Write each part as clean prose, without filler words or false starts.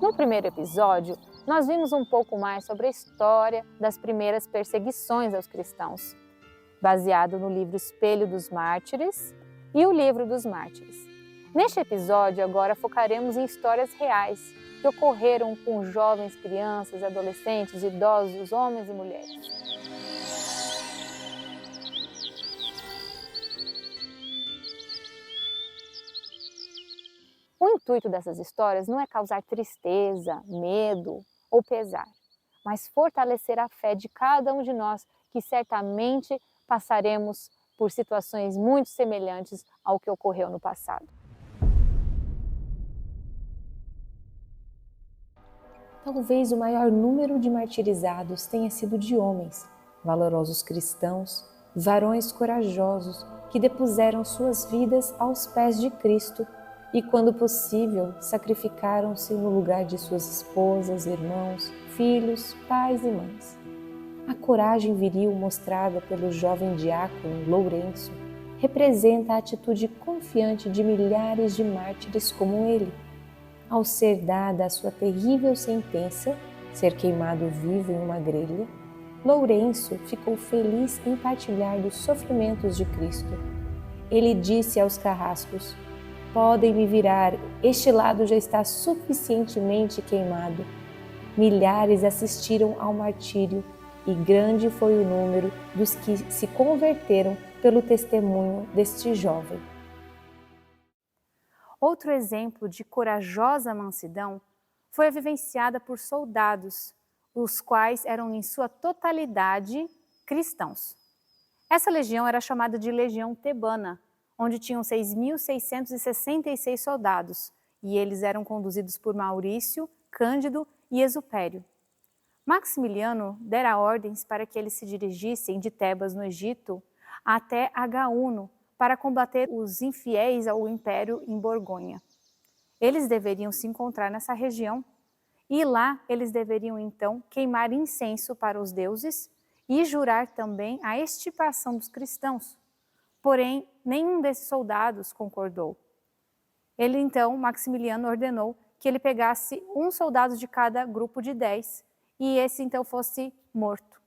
No primeiro episódio, nós vimos um pouco mais sobre a história das primeiras perseguições aos cristãos, baseado no livro Espelho dos Mártires e o Livro dos Mártires. Neste episódio, agora focaremos em histórias reais que ocorreram com jovens, crianças, adolescentes, idosos, homens e mulheres. O intuito dessas histórias não é causar tristeza, medo ou pesar, mas fortalecer a fé de cada um de nós, que certamente passaremos por situações muito semelhantes ao que ocorreu no passado. Talvez o maior número de martirizados tenha sido de homens, valorosos cristãos, varões corajosos que depuseram suas vidas aos pés de Cristo e, quando possível, sacrificaram-se no lugar de suas esposas, irmãos, filhos, pais e mães. A coragem viril mostrada pelo jovem diácono Lourenço representa a atitude confiante de milhares de mártires como ele. Ao ser dada a sua terrível sentença, ser queimado vivo em uma grelha, Lourenço ficou feliz em partilhar dos sofrimentos de Cristo. Ele disse aos carrascos: "Podem me virar, este lado já está suficientemente queimado." Milhares assistiram ao martírio e grande foi o número dos que se converteram pelo testemunho deste jovem. Outro exemplo de corajosa mansidão foi a vivenciada por soldados, os quais eram em sua totalidade cristãos. Essa legião era chamada de Legião Tebana, onde tinham 6.666 soldados, e eles eram conduzidos por Maurício, Cândido e Exupério. Maximiliano dera ordens para que eles se dirigissem de Tebas, no Egito, até Agaúno, para combater os infiéis ao Império em Borgonha. Eles deveriam se encontrar nessa região e lá eles deveriam então queimar incenso para os deuses e jurar também a extirpação dos cristãos. Porém, nenhum desses soldados concordou. Ele então, Maximiliano, ordenou que ele pegasse um soldado de cada grupo de 10 e esse então fosse morto.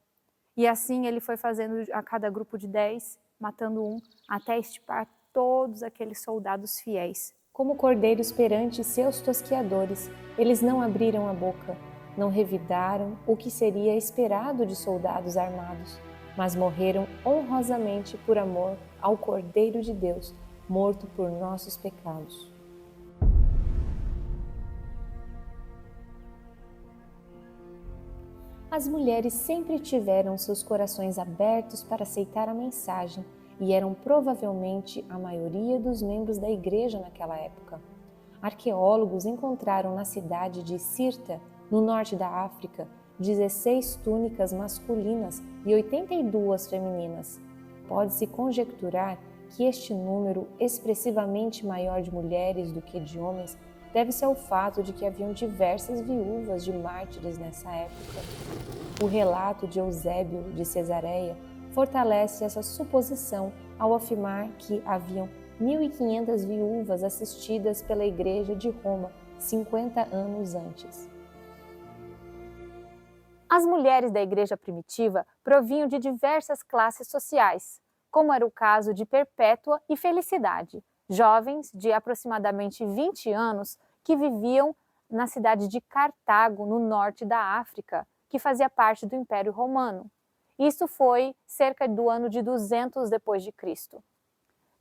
E assim ele foi fazendo a cada grupo de 10, matando um, até extirpar todos aqueles soldados fiéis. Como cordeiros perante seus tosquiadores, eles não abriram a boca, não revidaram o que seria esperado de soldados armados, mas morreram honrosamente por amor ao Cordeiro de Deus, morto por nossos pecados. As mulheres sempre tiveram seus corações abertos para aceitar a mensagem e eram provavelmente a maioria dos membros da igreja naquela época. Arqueólogos encontraram na cidade de Sirta, no norte da África, 16 túnicas masculinas e 82 femininas. Pode-se conjecturar que este número expressivamente maior de mulheres do que de homens deve-se ao fato de que haviam diversas viúvas de mártires nessa época. O relato de Eusébio de Cesareia fortalece essa suposição ao afirmar que haviam 1.500 viúvas assistidas pela Igreja de Roma 50 anos antes. As mulheres da igreja primitiva provinham de diversas classes sociais, como era o caso de Perpétua e Felicidade, jovens de aproximadamente 20 anos que viviam na cidade de Cartago, no norte da África, que fazia parte do Império Romano. Isso foi cerca do ano de 200 depois de Cristo.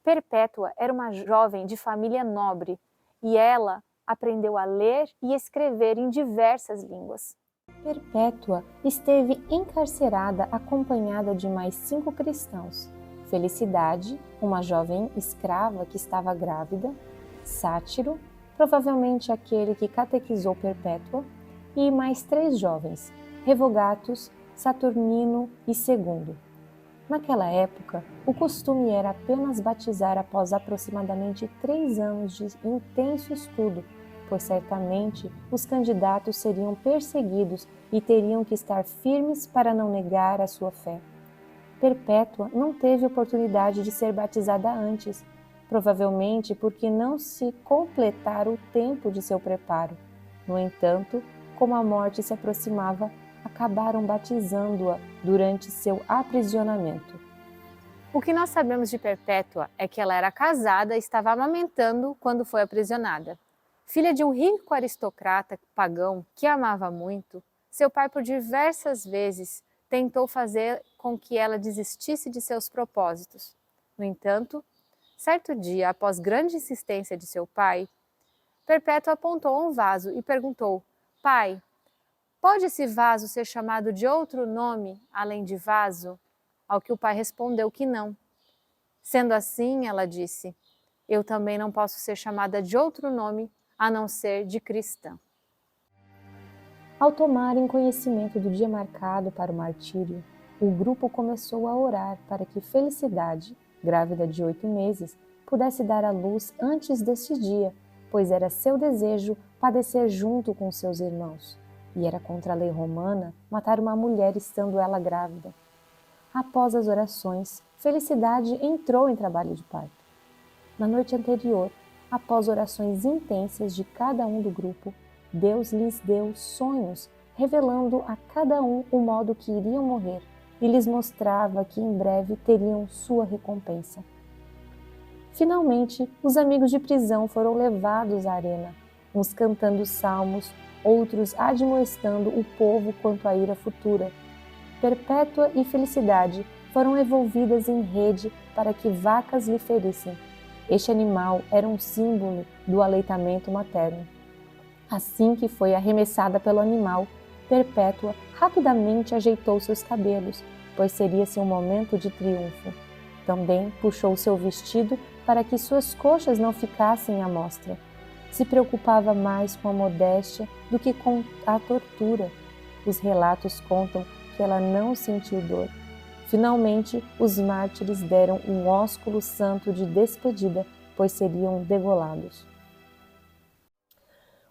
Perpétua era uma jovem de família nobre e ela aprendeu a ler e escrever em diversas línguas. Perpétua esteve encarcerada acompanhada de mais 5 cristãos. Felicidade, uma jovem escrava que estava grávida, Sátiro, provavelmente aquele que catequizou Perpétua, e mais 3 jovens, Revogatus, Saturnino e Segundo. Naquela época, o costume era apenas batizar após aproximadamente 3 anos de intenso estudo, pois certamente os candidatos seriam perseguidos e teriam que estar firmes para não negar a sua fé. Perpétua não teve oportunidade de ser batizada antes, provavelmente porque não se completara o tempo de seu preparo. No entanto, como a morte se aproximava, acabaram batizando-a durante seu aprisionamento. O que nós sabemos de Perpétua é que ela era casada e estava amamentando quando foi aprisionada. Filha de um rico aristocrata pagão que a amava muito, seu pai por diversas vezes tentou fazer com que ela desistisse de seus propósitos. No entanto, certo dia, após grande insistência de seu pai, Perpétua apontou um vaso e perguntou: Pai, pode esse vaso ser chamado de outro nome além de vaso? Ao que o pai respondeu que não. Sendo assim, ela disse: Eu também não posso ser chamada de outro nome a não ser de cristã. Ao tomarem conhecimento do dia marcado para o martírio, o grupo começou a orar para que Felicidade, grávida de 8 meses, pudesse dar à luz antes deste dia, pois era seu desejo padecer junto com seus irmãos, e era contra a lei romana matar uma mulher estando ela grávida. Após as orações, Felicidade entrou em trabalho de parto. Na noite anterior, após orações intensas de cada um do grupo, Deus lhes deu sonhos, revelando a cada um o modo que iriam morrer, e lhes mostrava que em breve teriam sua recompensa. Finalmente, os amigos de prisão foram levados à arena, uns cantando salmos, outros admoestando o povo quanto à ira futura. Perpétua e Felicidade foram envolvidas em rede para que vacas lhe ferissem. Este animal era um símbolo do aleitamento materno. Assim que foi arremessada pelo animal, Perpétua rapidamente ajeitou seus cabelos, pois seria seu momento de triunfo. Também puxou seu vestido para que suas coxas não ficassem à mostra. Se preocupava mais com a modéstia do que com a tortura. Os relatos contam que ela não sentiu dor. Finalmente, os mártires deram um ósculo santo de despedida, pois seriam degolados.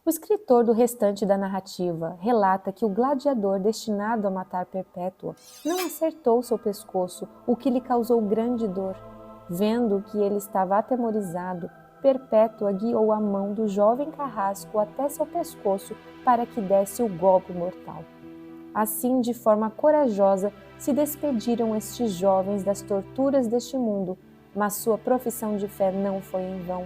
O escritor do restante da narrativa relata que o gladiador destinado a matar Perpétua não acertou seu pescoço, o que lhe causou grande dor. Vendo que ele estava atemorizado, Perpétua guiou a mão do jovem carrasco até seu pescoço para que desse o golpe mortal. Assim, de forma corajosa, se despediram estes jovens das torturas deste mundo, mas sua profissão de fé não foi em vão.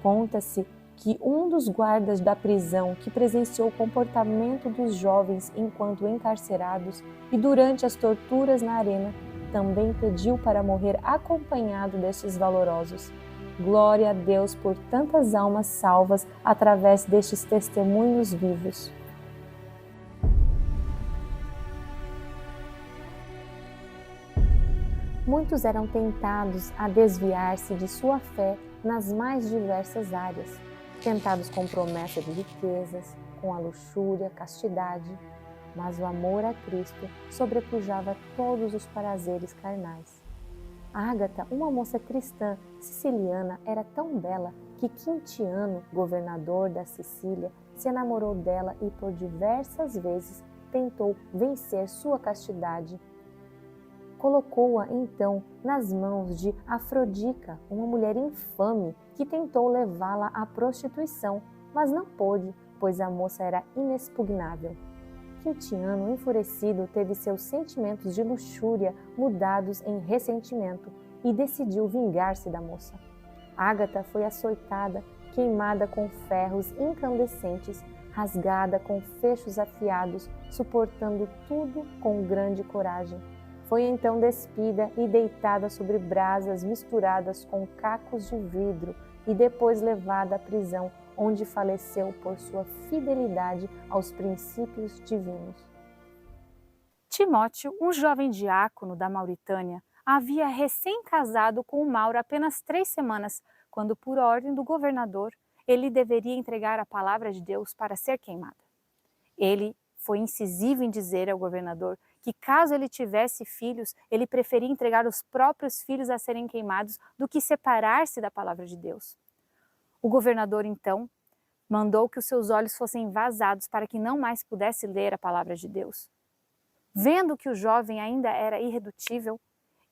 Conta-se que um dos guardas da prisão que presenciou o comportamento dos jovens enquanto encarcerados e durante as torturas na arena, também pediu para morrer acompanhado destes valorosos. Glória a Deus por tantas almas salvas através destes testemunhos vivos. Muitos eram tentados a desviar-se de sua fé nas mais diversas áreas, tentados com promessa de riquezas, com a luxúria, castidade, mas o amor a Cristo sobrepujava todos os prazeres carnais. Ágata, uma moça cristã siciliana, era tão bela que Quintiano, governador da Sicília, se enamorou dela e por diversas vezes tentou vencer sua castidade. Colocou-a então nas mãos de Afrodita, uma mulher infame que tentou levá-la à prostituição, mas não pôde, pois a moça era inexpugnável. Quintiano, enfurecido, teve seus sentimentos de luxúria mudados em ressentimento e decidiu vingar-se da moça. Ágata foi açoitada, queimada com ferros incandescentes, rasgada com fechos afiados, suportando tudo com grande coragem. Foi então despida e deitada sobre brasas misturadas com cacos de vidro e depois levada à prisão, onde faleceu por sua fidelidade aos princípios divinos. Timóteo, um jovem diácono da Mauritânia, havia recém-casado com Mauro apenas 3 semanas, quando, por ordem do governador, ele deveria entregar a palavra de Deus para ser queimada. Ele foi incisivo em dizer ao governador que, caso ele tivesse filhos, ele preferia entregar os próprios filhos a serem queimados do que separar-se da palavra de Deus. O governador, então, mandou que os seus olhos fossem vazados para que não mais pudesse ler a palavra de Deus. Vendo que o jovem ainda era irredutível,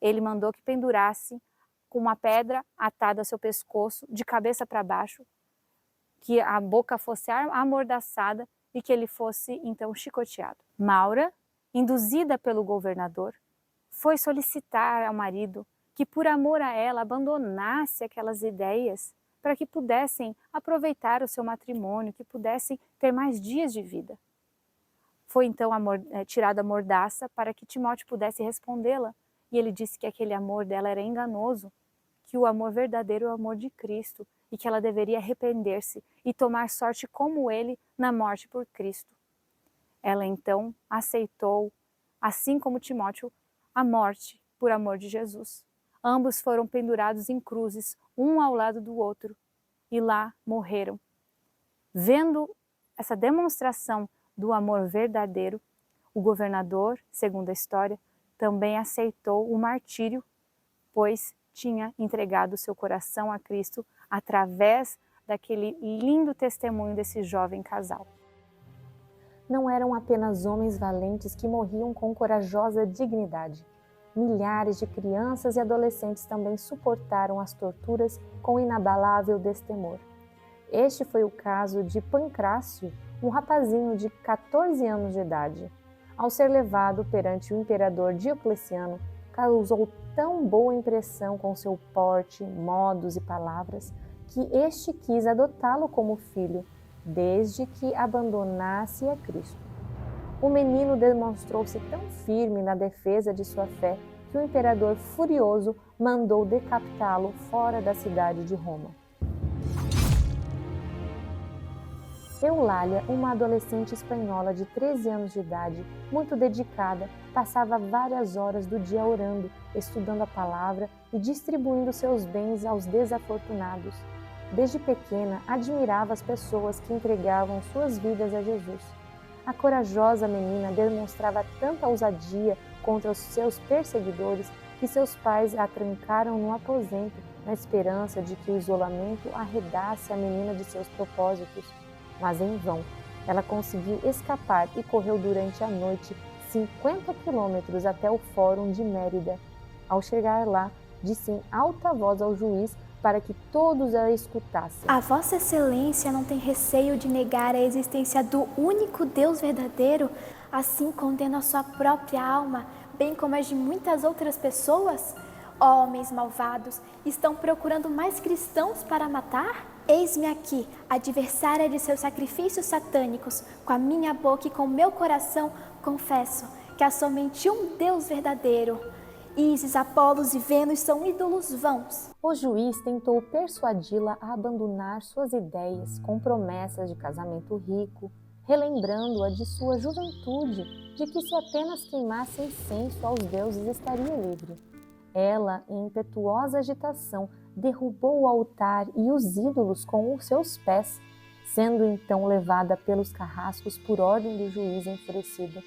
ele mandou que pendurasse com uma pedra atada ao seu pescoço, de cabeça para baixo, que a boca fosse amordaçada e que ele fosse então chicoteado. Maura, induzida pelo governador, foi solicitar ao marido que por amor a ela abandonasse aquelas ideias para que pudessem aproveitar o seu matrimônio, que pudessem ter mais dias de vida. Foi então tirada a mordaça para que Timóteo pudesse respondê-la, e ele disse que aquele amor dela era enganoso, que o amor verdadeiro é o amor de Cristo e que ela deveria arrepender-se e tomar sorte como ele na morte por Cristo. Ela então aceitou, assim como Timóteo, a morte por amor de Jesus. Ambos foram pendurados em cruzes, um ao lado do outro, e lá morreram. Vendo essa demonstração do amor verdadeiro, o governador, segundo a história, também aceitou o martírio, pois tinha entregado seu coração a Cristo através daquele lindo testemunho desse jovem casal. Não eram apenas homens valentes que morriam com corajosa dignidade. Milhares de crianças e adolescentes também suportaram as torturas com inabalável destemor. Este foi o caso de Pancrácio, um rapazinho de 14 anos de idade. Ao ser levado perante o imperador Diocleciano, causou tão boa impressão com seu porte, modos e palavras, que este quis adotá-lo como filho, desde que abandonasse a Cristo. O menino demonstrou-se tão firme na defesa de sua fé que o imperador, furioso, mandou decapitá-lo fora da cidade de Roma. Eulália, uma adolescente espanhola de 13 anos de idade, muito dedicada, passava várias horas do dia orando, estudando a palavra e distribuindo seus bens aos desafortunados. Desde pequena, admirava as pessoas que entregavam suas vidas a Jesus. A corajosa menina demonstrava tanta ousadia contra os seus perseguidores que seus pais a trancaram no aposento, na esperança de que o isolamento arredasse a menina de seus propósitos. Mas em vão, ela conseguiu escapar e correu durante a noite 50 quilômetros até o Fórum de Mérida. Ao chegar lá, disse em alta voz ao juiz para que todos a escutassem: A Vossa Excelência não tem receio de negar a existência do único Deus verdadeiro, assim condena a sua própria alma, bem como as de muitas outras pessoas? Homens malvados estão procurando mais cristãos para matar? Eis-me aqui, adversária de seus sacrifícios satânicos, com a minha boca e com o meu coração confesso que há somente um Deus verdadeiro. Ísis, Apolos e Vênus são ídolos vãos. O juiz tentou persuadi-la a abandonar suas ideias com promessas de casamento rico, relembrando-a de sua juventude, de que se apenas queimasse incenso aos deuses estaria livre. Ela, em impetuosa agitação, derrubou o altar e os ídolos com os seus pés, sendo então levada pelos carrascos por ordem do juiz enfurecido.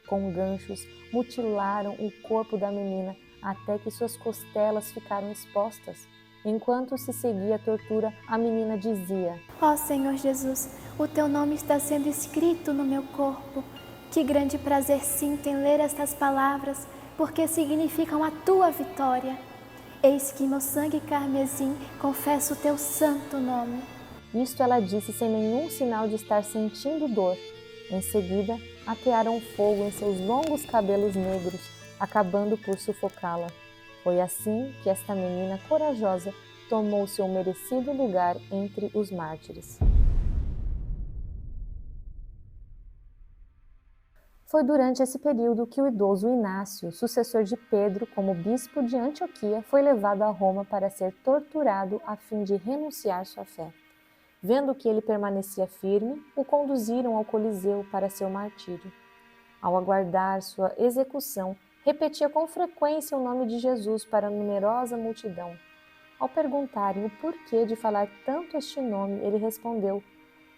Com ganchos, mutilaram o corpo da menina até que suas costelas ficaram expostas. Enquanto se seguia a tortura, a menina dizia: Ó Senhor Jesus, o teu nome está sendo escrito no meu corpo. Que grande prazer sinto em ler estas palavras, porque significam a tua vitória. Eis que meu sangue carmesim confessa o teu santo nome. Isto ela disse sem nenhum sinal de estar sentindo dor. Em seguida, atearam fogo em seus longos cabelos negros, acabando por sufocá-la. Foi assim que esta menina corajosa tomou seu merecido lugar entre os mártires. Foi durante esse período que o idoso Inácio, sucessor de Pedro como bispo de Antioquia, foi levado a Roma para ser torturado a fim de renunciar sua fé. Vendo que ele permanecia firme, o conduziram ao Coliseu para seu martírio. Ao aguardar sua execução, repetia com frequência o nome de Jesus para a numerosa multidão. Ao perguntarem o porquê de falar tanto este nome, ele respondeu: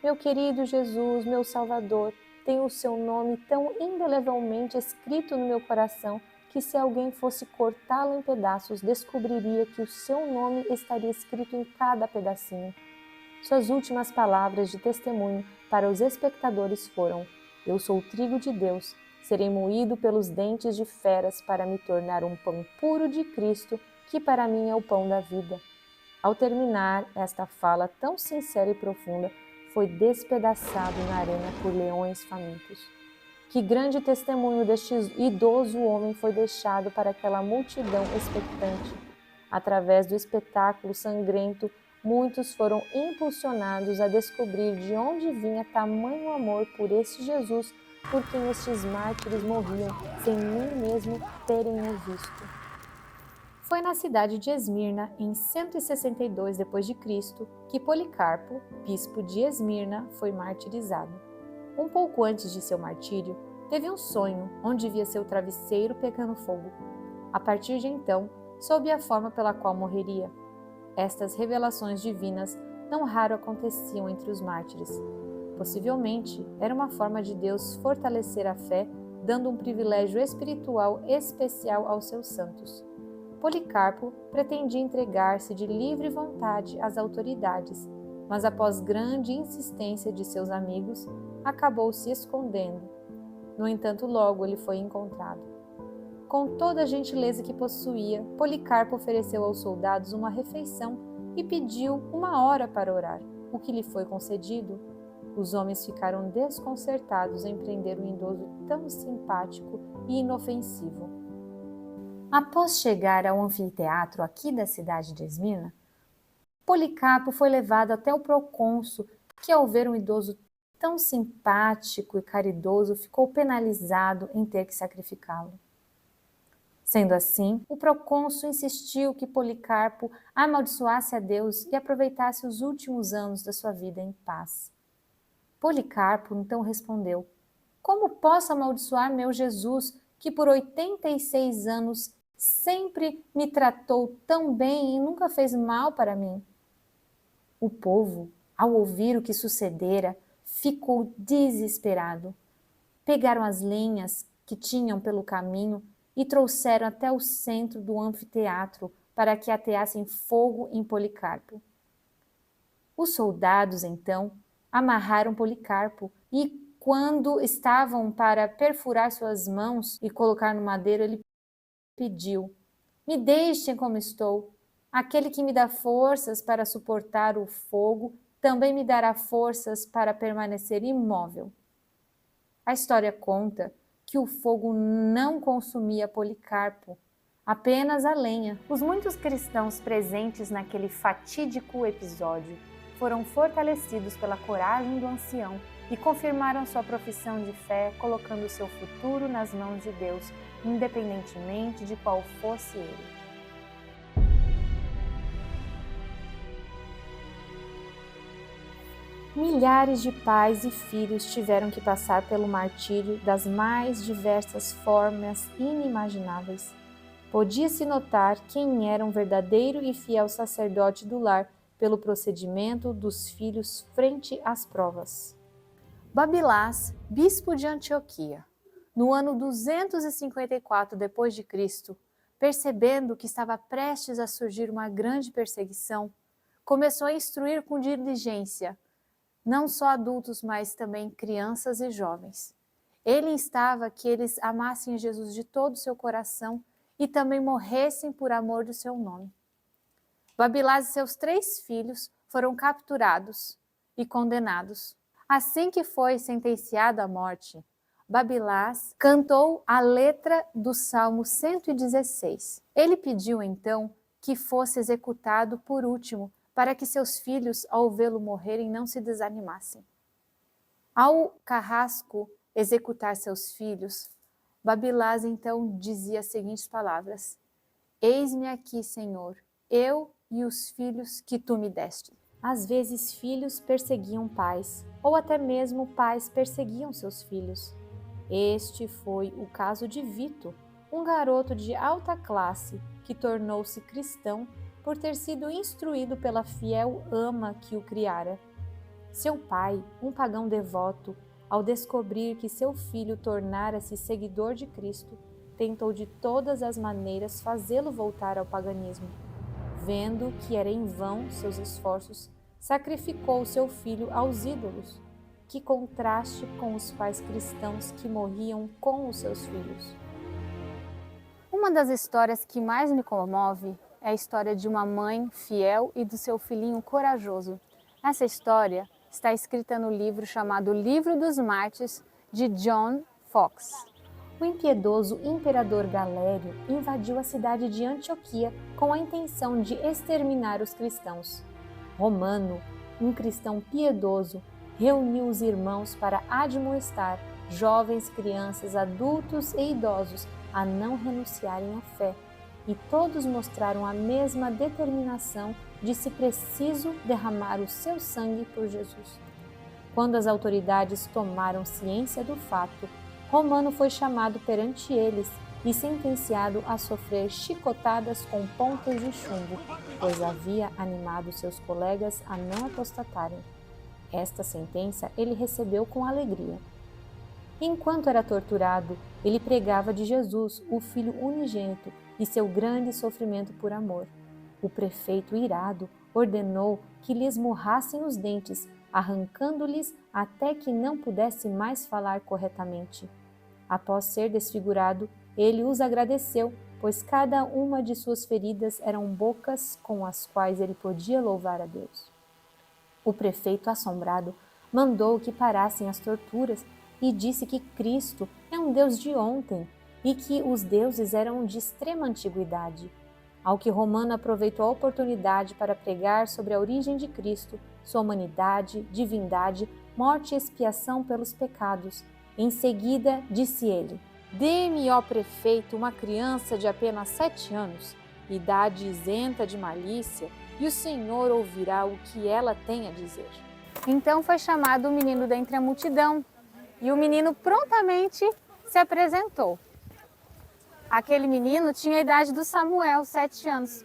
Meu querido Jesus, meu Salvador, tenho o seu nome tão indelevelmente escrito no meu coração que se alguém fosse cortá-lo em pedaços, descobriria que o seu nome estaria escrito em cada pedacinho. Suas últimas palavras de testemunho para os espectadores foram: Eu sou o trigo de Deus, serei moído pelos dentes de feras para me tornar um pão puro de Cristo, que para mim é o pão da vida. Ao terminar esta fala tão sincera e profunda, foi despedaçado na arena por leões famintos. Que grande testemunho deste idoso homem foi deixado para aquela multidão expectante. Através do espetáculo sangrento, muitos foram impulsionados a descobrir de onde vinha tamanho amor por este Jesus, por quem estes mártires morriam, sem nem mesmo terem-o visto. Foi na cidade de Esmirna, em 162 d.C., que Policarpo, bispo de Esmirna, foi martirizado. Um pouco antes de seu martírio, teve um sonho onde via seu travesseiro pegando fogo. A partir de então, soube a forma pela qual morreria. Estas revelações divinas não raro aconteciam entre os mártires. Possivelmente, era uma forma de Deus fortalecer a fé, dando um privilégio espiritual especial aos seus santos. Policarpo pretendia entregar-se de livre vontade às autoridades, mas após grande insistência de seus amigos, acabou se escondendo. No entanto, logo ele foi encontrado. Com toda a gentileza que possuía, Policarpo ofereceu aos soldados uma refeição e pediu 1 hora para orar, o que lhe foi concedido. Os homens ficaram desconcertados em prender um idoso tão simpático e inofensivo. Após chegar ao anfiteatro aqui da cidade de Esmirna, Policarpo foi levado até o procônsul, que ao ver um idoso tão simpático e caridoso, ficou penalizado em ter que sacrificá-lo. Sendo assim, o procônsul insistiu que Policarpo amaldiçoasse a Deus e aproveitasse os últimos anos da sua vida em paz. Policarpo então respondeu: "Como posso amaldiçoar meu Jesus, que por 86 anos sempre me tratou tão bem e nunca fez mal para mim?" O povo, ao ouvir o que sucedera, ficou desesperado. Pegaram as lenhas que tinham pelo caminho e trouxeram até o centro do anfiteatro para que ateassem fogo em Policarpo. Os soldados, então, amarraram Policarpo e, quando estavam para perfurar suas mãos e colocar no madeiro, ele pediu: "Me deixem como estou. Aquele que me dá forças para suportar o fogo também me dará forças para permanecer imóvel." A história conta que o fogo não consumia Policarpo, apenas a lenha. Os muitos cristãos presentes naquele fatídico episódio foram fortalecidos pela coragem do ancião e confirmaram sua profissão de fé, colocando seu futuro nas mãos de Deus, independentemente de qual fosse ele. Milhares de pais e filhos tiveram que passar pelo martírio das mais diversas formas inimagináveis. Podia-se notar quem era um verdadeiro e fiel sacerdote do lar pelo procedimento dos filhos frente às provas. Babilás, bispo de Antioquia, no ano 254 d.C., percebendo que estava prestes a surgir uma grande perseguição, começou a instruir com diligência não só adultos, mas também crianças e jovens. Ele instava que eles amassem Jesus de todo o seu coração e também morressem por amor do seu nome. Babilás e seus 3 filhos foram capturados e condenados. Assim que foi sentenciado à morte, Babilás cantou a letra do Salmo 116. Ele pediu então que fosse executado por último, para que seus filhos, ao vê-lo morrerem, não se desanimassem. Ao carrasco executar seus filhos, Babilás então dizia as seguintes palavras: "Eis-me aqui, Senhor, eu e os filhos que tu me deste." Às vezes filhos perseguiam pais, ou até mesmo pais perseguiam seus filhos. Este foi o caso de Vito, um garoto de alta classe que tornou-se cristão por ter sido instruído pela fiel ama que o criara. Seu pai, um pagão devoto, ao descobrir que seu filho tornara-se seguidor de Cristo, tentou de todas as maneiras fazê-lo voltar ao paganismo. Vendo que era em vão seus esforços, sacrificou seu filho aos ídolos. Que contraste com os pais cristãos que morriam com os seus filhos. Uma das histórias que mais me comove é a história de uma mãe fiel e do seu filhinho corajoso. Essa história está escrita no livro chamado Livro dos Mártires, de John Foxe. O impiedoso imperador Galério invadiu a cidade de Antioquia com a intenção de exterminar os cristãos. Romano, um cristão piedoso, reuniu os irmãos para admoestar jovens, crianças, adultos e idosos a não renunciarem à fé, e todos mostraram a mesma determinação de, se preciso, derramar o seu sangue por Jesus. Quando as autoridades tomaram ciência do fato, Romano foi chamado perante eles e sentenciado a sofrer chicotadas com pontas de chumbo, pois havia animado seus colegas a não apostatarem. Esta sentença ele recebeu com alegria. Enquanto era torturado, ele pregava de Jesus, o Filho unigênito, e seu grande sofrimento por amor. O prefeito, irado, ordenou que lhe esmurrassem os dentes, arrancando-lhes até que não pudesse mais falar corretamente. Após ser desfigurado, ele os agradeceu, pois cada uma de suas feridas eram bocas com as quais ele podia louvar a Deus. O prefeito, assombrado, mandou que parassem as torturas e disse que Cristo é um Deus de ontem e que os deuses eram de extrema antiguidade. Ao que Romano aproveitou a oportunidade para pregar sobre a origem de Cristo, sua humanidade, divindade, morte e expiação pelos pecados. Em seguida, disse ele: "Dê-me, ó prefeito, uma criança de apenas 7 anos, idade isenta de malícia, e o Senhor ouvirá o que ela tem a dizer." Então foi chamado o menino dentre a multidão, e o menino prontamente se apresentou. Aquele menino tinha a idade do Samuel, 7 anos.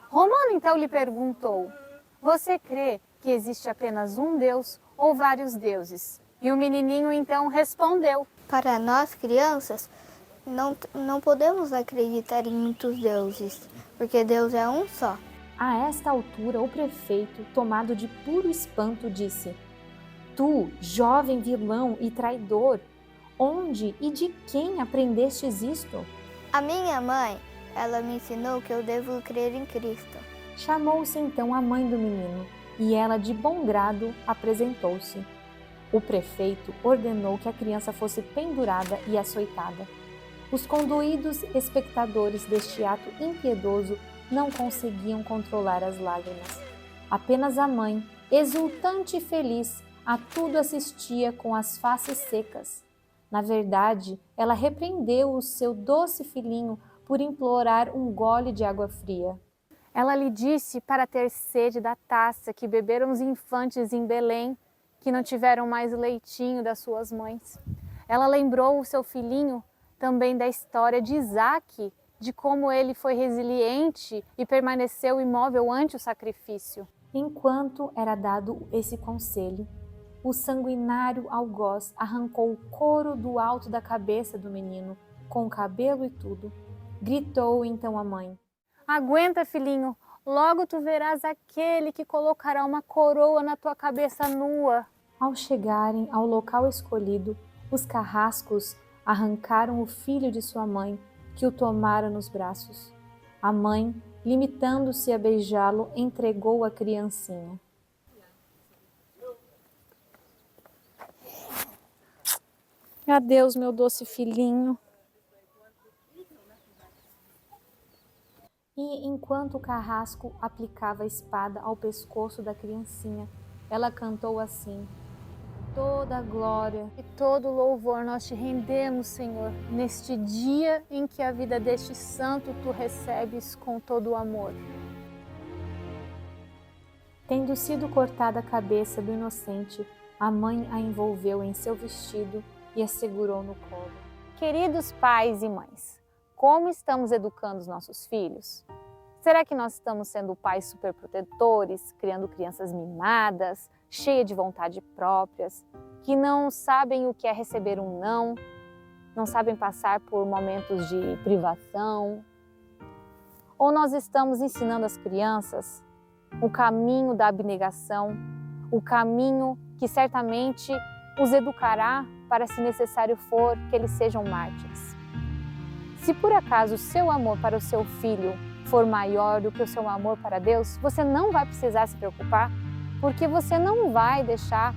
Romano então lhe perguntou: "Você crê que existe apenas um Deus ou vários deuses?" E o menininho então respondeu: "Para nós crianças, não podemos acreditar em muitos deuses, porque Deus é um só." A esta altura, o prefeito, tomado de puro espanto, disse: "Tu, jovem vilão e traidor, onde e de quem aprendestes isto?" "A minha mãe, ela me ensinou que eu devo crer em Cristo." Chamou-se então a mãe do menino, e ela de bom grado apresentou-se. O prefeito ordenou que a criança fosse pendurada e açoitada. Os condoídos espectadores deste ato impiedoso não conseguiam controlar as lágrimas. Apenas a mãe, exultante e feliz, a tudo assistia com as faces secas. Na verdade, ela repreendeu o seu doce filhinho por implorar um gole de água fria. Ela lhe disse para ter sede da taça que beberam os infantes em Belém, que não tiveram mais leitinho das suas mães. Ela lembrou o seu filhinho também da história de Isaque, de como ele foi resiliente e permaneceu imóvel ante o sacrifício. Enquanto era dado esse conselho, o sanguinário algoz arrancou o couro do alto da cabeça do menino, com o cabelo e tudo. Gritou então a mãe: "Aguenta, filhinho, logo tu verás aquele que colocará uma coroa na tua cabeça nua." Ao chegarem ao local escolhido, os carrascos arrancaram o filho de sua mãe, que o tomara nos braços. A mãe, limitando-se a beijá-lo, entregou a criancinha. "Adeus, meu doce filhinho." E enquanto o carrasco aplicava a espada ao pescoço da criancinha, ela cantou assim: "Toda a glória e todo louvor nós te rendemos, Senhor, neste dia em que a vida deste santo tu recebes com todo o amor." Tendo sido cortada a cabeça do inocente, a mãe a envolveu em seu vestido e a segurou no colo. Queridos pais e mães, como estamos educando os nossos filhos? Será que nós estamos sendo pais superprotetores, criando crianças mimadas, cheias de vontade próprias, que não sabem o que é receber um não sabem passar por momentos de privação? Ou nós estamos ensinando as crianças o caminho da abnegação, o caminho que certamente os educará para, se necessário for, que eles sejam mártires? Se por acaso o seu amor para o seu filho for maior do que o seu amor para Deus, você não vai precisar se preocupar, porque você não vai deixar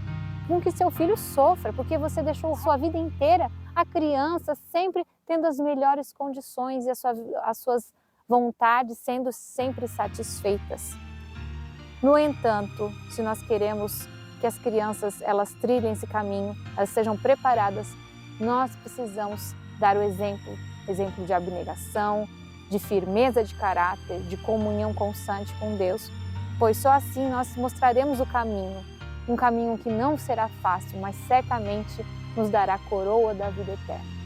com que seu filho sofra, porque você deixou sua vida inteira a criança sempre tendo as melhores condições e as suas vontades sendo sempre satisfeitas. No entanto, se nós queremos que as crianças elas trilhem esse caminho, elas sejam preparadas, nós precisamos dar o exemplo de abnegação, de firmeza de caráter, de comunhão constante com Deus, pois só assim nós mostraremos o caminho, um caminho que não será fácil, mas certamente nos dará a coroa da vida eterna.